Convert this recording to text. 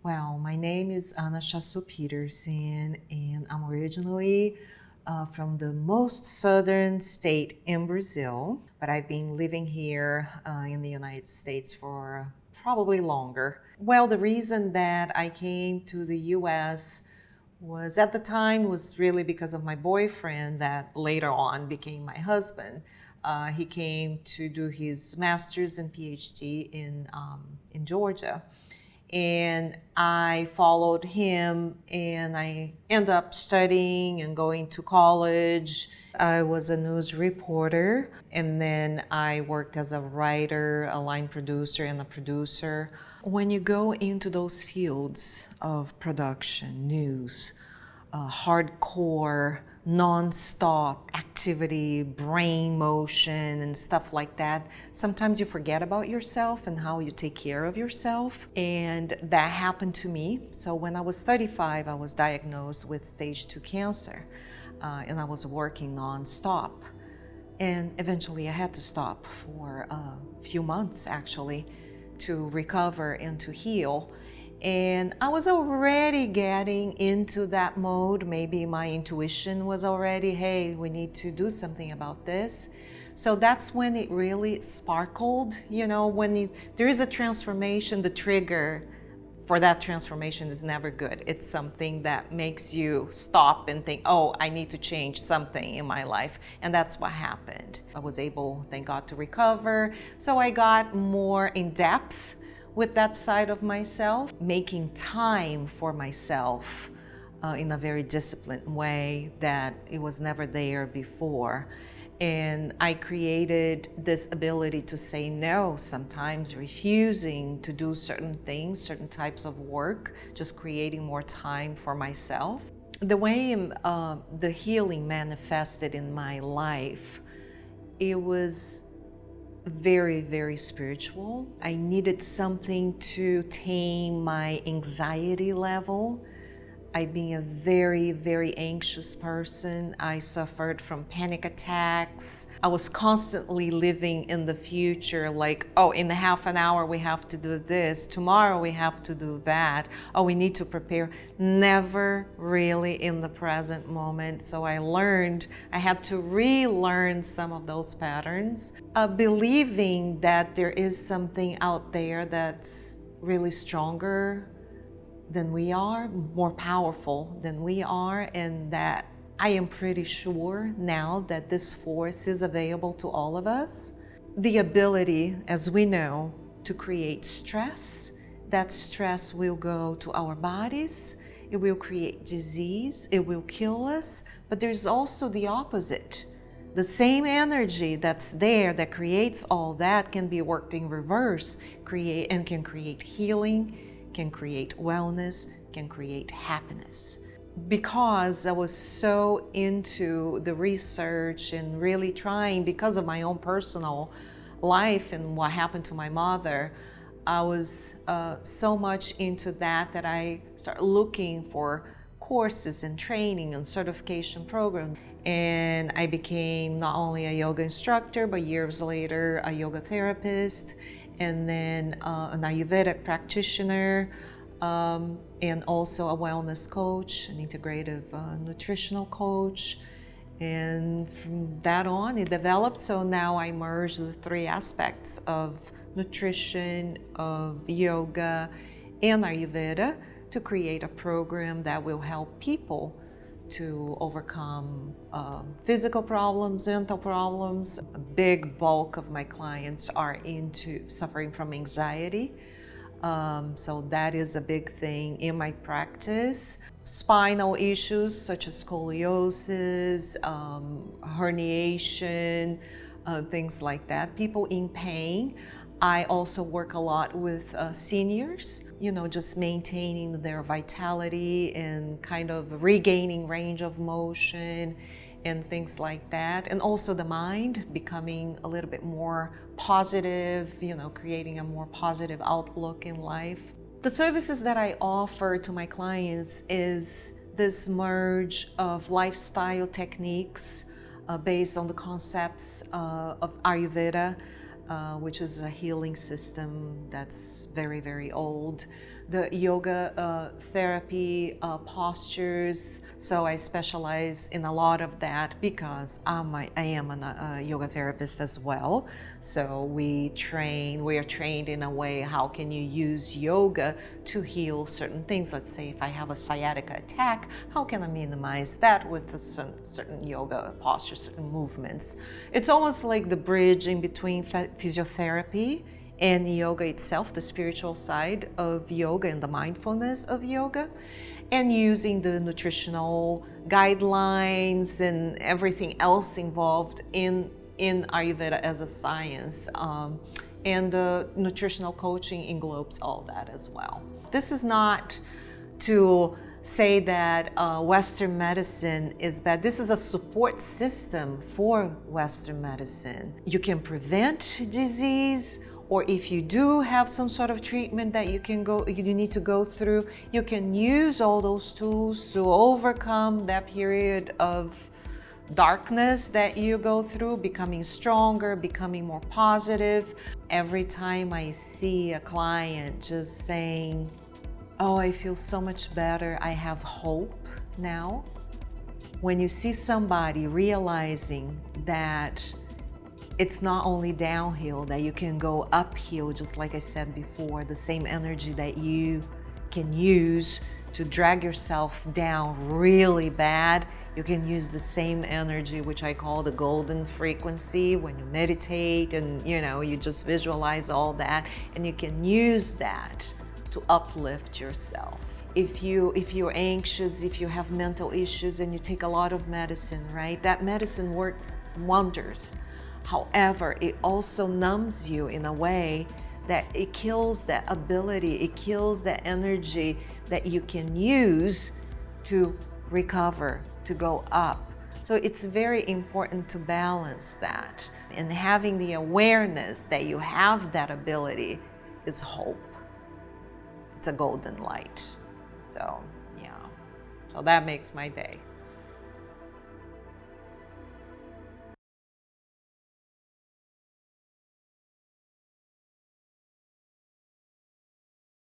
Well, my name is Ana Chassot-Peterson, and I'm originally from the most southern state in Brazil, but I've been living here in the United States for probably longer. Well, the reason that I came to the US was at the time was really because of my boyfriend that later on became my husband. He came to do his master's and PhD in Georgia. And I followed him and I ended up studying and going to college. I was a news reporter and then I worked as a writer, a line producer, and a producer. When you go into those fields of production, news, hardcore, non-stop activity, brain motion and stuff like that, sometimes you forget about yourself and how you take care of yourself. And that happened to me. So when I was 35, I was diagnosed with stage 2 cancer, and I was working non-stop. And eventually I had to stop for a few months actually to recover and to heal. And I was already getting into that mode. Maybe my intuition was already, hey, we need to do something about this. So that's when it really sparkled. When there is a transformation, the trigger for that transformation is never good. It's something that makes you stop and think, oh, I need to change something in my life. And that's what happened. I was able, thank God, to recover. So I got more in depth with that side of myself, making time for myself in a very disciplined way that it was never there before. And I created this ability to say no, sometimes refusing to do certain things, certain types of work, just creating more time for myself. The way the healing manifested in my life, it was very, very spiritual. I needed something to tame my anxiety level. I've been a very, very anxious person. I suffered from panic attacks. I was constantly living in the future, like, oh, in half an hour we have to do this. Tomorrow we have to do that. Oh, we need to prepare. Never really in the present moment. So I had to relearn some of those patterns, believing that there is something out there that's really stronger than we are, more powerful than we are, and that I am pretty sure now that this force is available to all of us. The ability, as we know, to create stress, that stress will go to our bodies, it will create disease, it will kill us, but there's also the opposite. The same energy that's there that creates all that can be worked in reverse, can create healing, can create wellness, can create happiness. Because I was so into the research and really trying, because of my own personal life and what happened to my mother, I was so much into that I started looking for courses and training and certification programs. And I became not only a yoga instructor, but years later, a yoga therapist, and then an Ayurvedic practitioner, and also a wellness coach, an integrative nutritional coach. And from that on, it developed. So now I merge the three aspects of nutrition, of yoga, and Ayurveda to create a program that will help people to overcome physical problems, mental problems. A big bulk of my clients are suffering from anxiety. So that is a big thing in my practice. Spinal issues such as scoliosis, herniation, things like that. People in pain. I also work a lot with seniors, just maintaining their vitality and kind of regaining range of motion and things like that. And also the mind becoming a little bit more positive, creating a more positive outlook in life. The services that I offer to my clients is this merge of lifestyle techniques based on the concepts of Ayurveda, which is a healing system that's very, very old. The yoga therapy postures. So I specialize in a lot of that because I am a yoga therapist as well. So we are trained in a way, how can you use yoga to heal certain things? Let's say if I have a sciatica attack, how can I minimize that with a certain yoga posture, certain movements? It's almost like the bridge in between physiotherapy and yoga itself, the spiritual side of yoga and the mindfulness of yoga, and using the nutritional guidelines and everything else involved in Ayurveda as a science. And the nutritional coaching englobes all that as well. This is not to say that Western medicine is bad. This is a support system for Western medicine. You can prevent disease, or if you do have some sort of treatment that you need to go through, you can use all those tools to overcome that period of darkness that you go through, becoming stronger, becoming more positive. Every time I see a client just saying, "Oh, I feel so much better, I have hope now." When you see somebody realizing that it's not only downhill, that you can go uphill, just like I said before, the same energy that you can use to drag yourself down really bad, you can use the same energy, which I call the golden frequency, when you meditate and you just visualize all that, and you can use that to uplift yourself. If you're anxious, if you have mental issues and you take a lot of medicine, right? That medicine works wonders. However, it also numbs you in a way that it kills that ability, it kills that energy that you can use to recover, to go up. So it's very important to balance that. And having the awareness that you have that ability is hope. It's a golden light. So, yeah. So that makes my day.